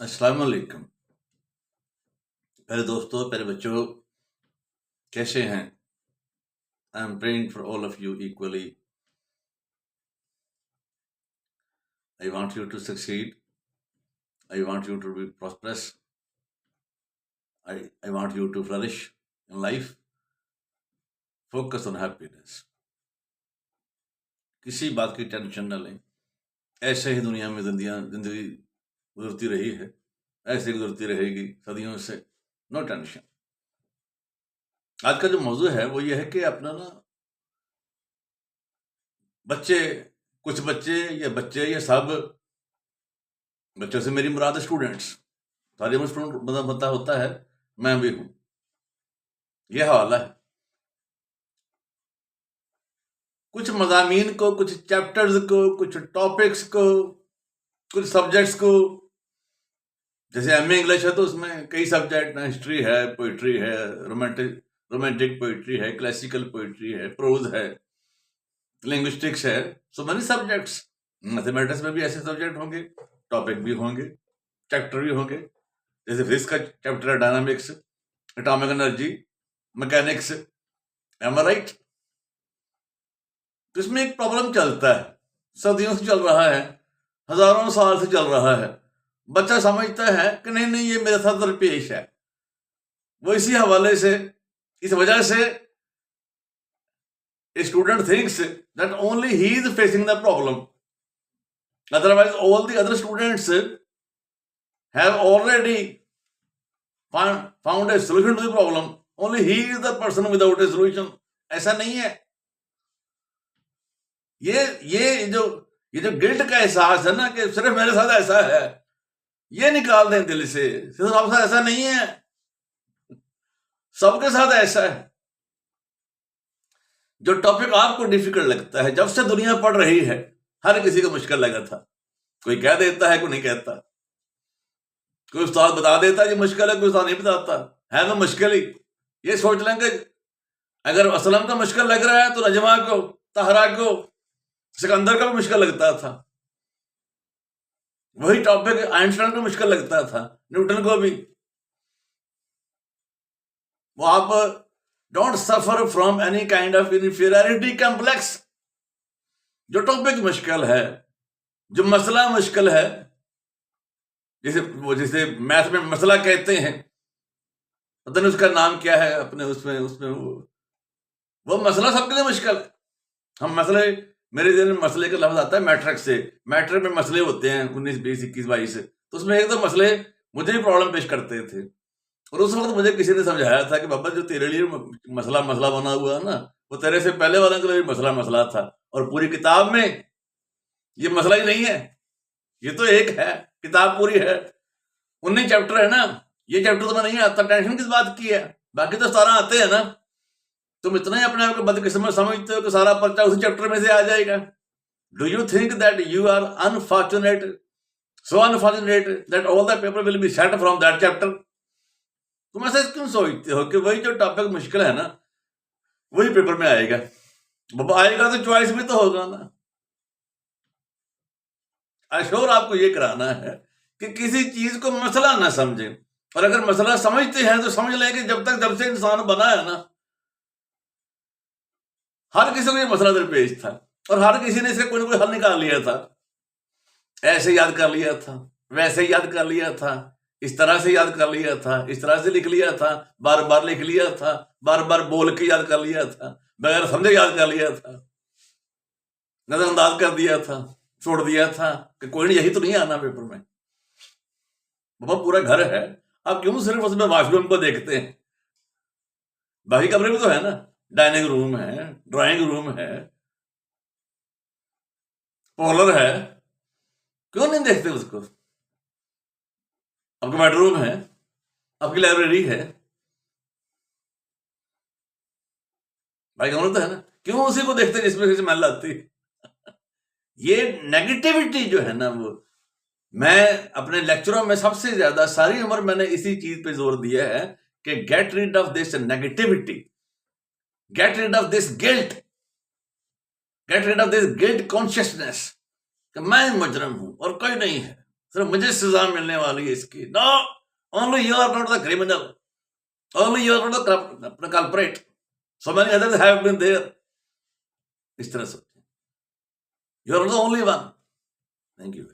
अस्सलाम वालेकुम। प्यारे दोस्तों, प्यारे बच्चों, कैसे हैं? I am praying for all of you equally. I want you to succeed. I want you to be prosperous. I want you to flourish in life. Focus on happiness. किसी बात की टेंशन न लें। ऐसे ही दुनिया में जिंदगी गुजरती रही है, ऐसे ही गुजरती रहेगी सदियों से। No tension. आज का जो मौजू है वो ये है कि अपना ना बच्चे, कुछ बच्चे या सब बच्चों से मेरी मुराद स्टूडेंट्स, सारी उम्र स्टूडेंट मतलब होता है, मैं भी हूं। यह हवाला है। कुछ मज़ामीन को, कुछ चैप्टर्स को, कुछ टॉपिक्स को, कुछ सब्जेक्ट्स को, जैसे एमए इंग्लिश है तो उसमें कई सब्जेक्ट हैं, हिस्ट्री है, पोइट्री है, रोमांटिक पोइट्री है, क्लासिकल पोइट्री है, प्रोज है, लिंग्विस्टिक्स है, सो मेनी सब्जेक्ट्स। मैथमेटिक्स में भी ऐसे सब्जेक्ट होंगे, टॉपिक भी होंगे, चैप्टर भी होंगे। जैसे फिजिक्स का चैप्टर है dynamics, atomic energy, mechanics. Am I right? तो इसमें एक प्रॉब्लम चलता है, सदियों से चल रहा है, हजारों साल से चल रहा है। बच्चा समझता है कि नहीं नहीं ये मेरे साथ दरपेश है। वो इसी हवाले से, इस वजह से student thinks that only he is facing the problem, otherwise all the other students have already found a solution to the problem. Only he is the person without a solution. ऐसा नहीं है। ये जो गिल्ट का एहसास है ना कि सिर्फ मेरे साथ ऐसा है, ये निकाल दें दिल से। सिर्फ आपके साथ ऐसा नहीं है, सबके साथ ऐसा है। जो टॉपिक आपको डिफिकल्ट लगता है, जब से दुनिया पढ़ रही है, हर किसी को मुश्किल लगा था। कोई कह देता है, कोई नहीं कहता। कोई उस्ताद बता देता है कि मुश्किल है, कोई उस्ताद नहीं बताता है। ना मुश्किल ही ये सोच लेंगे, अगर असलम का मुश्किल लग रहा है तो नजमा को, तहरा को, सिकंदर का भी मुश्किल लगता था। वही टॉपिक आइंस्टाइन को मुश्किल लगता था, न्यूटन को भी। वो आप don't suffer from any kind of inferiority complex. जो टॉपिक मुश्किल है, जो मसला मुश्किल है, जैसे मैथ में मसला कहते हैं, पता नहीं उसका नाम क्या है अपने उसमें उसमें वो मसला सबके लिए मुश्किल है। हम मसले, मेरे दिन में मसले का लफ्ज आता है मैट्रिक्स से। मैट्रिक में मसले होते हैं 19, 20, 21, 22। तो उसमें एक दो मसले मुझे भी प्रॉब्लम पेश करते थे, और उस वक्त मुझे किसी ने समझाया था कि बाबा जो तेरे लिए मसला बना हुआ है ना, वो तेरे से पहले वालों के लिए मसला था, और पूरी किताब में ये मसला ही नहीं है। ये तो एक है, किताब पूरी है, 19 चैप्टर है ना। ये चैप्टर तुम्हें नहीं आता, टेंशन किस बात की है? बाकी तो 17 आते हैं ना। तुम इतना ही अपने आप को बदकिस्मत समझते हो कि सारा पर्चा उसी चैप्टर में से आ जाएगा। Do you think that you are unfortunate, so unfortunate that all the paper will be set from that chapter? तुम ऐसा क्यों सोचते हो कि वही जो टॉपिक मुश्किल है ना, वही पेपर में आएगा? बाबा आएगा तो चॉइस भी तो होगा ना। अशोर आपको ये कराना है कि किसी चीज को मसला ना समझे, और अगर मसला समझते हैं तो समझ लें कि जब से इंसान बना है ना, हर किसी को ये मसला दरपेश था, और हर किसी ने इसका कोई ना कोई हल निकाल लिया था। ऐसे याद कर लिया था, वैसे याद कर लिया था, इस तरह से याद कर लिया था, इस तरह से लिख लिया था, बार बार लिख लिया था, बार बार बोल के याद कर लिया था, बगैर समझे याद कर लिया था, नजरअंदाज कर दिया था, छोड़ दिया था कि कोई नहीं, यही तो नहीं आना पेपर में। बाबा पूरा घर है, आप क्यों सिर्फ उसमें वॉशरूम को देखते हैं? बाकी कमरे में तो है ना, डाइनिंग रूम है, ड्राइंग रूम है, पार्लर है, क्यों नहीं देखते उसको? आपका बेडरूम है, आपकी लाइब्रेरी है, भाई कमरा तो है ना, क्यों उसी को देखते जिसमें से स्मेल आती? ये नेगेटिविटी जो है ना, वो मैं अपने लेक्चरों में सबसे ज्यादा सारी उम्र मैंने इसी चीज पे जोर दिया है कि get rid of this negativity, get rid of this guilt, get rid of this guilt consciousness कि मैं मुजरम हूं और कोई नहीं है। सिर्फ मुझे सजा मिलने वाली है इसकी। No, only you are not the criminal, only you are not the culprit, so many others have been there. इस तरह से you are the only one. Thank you.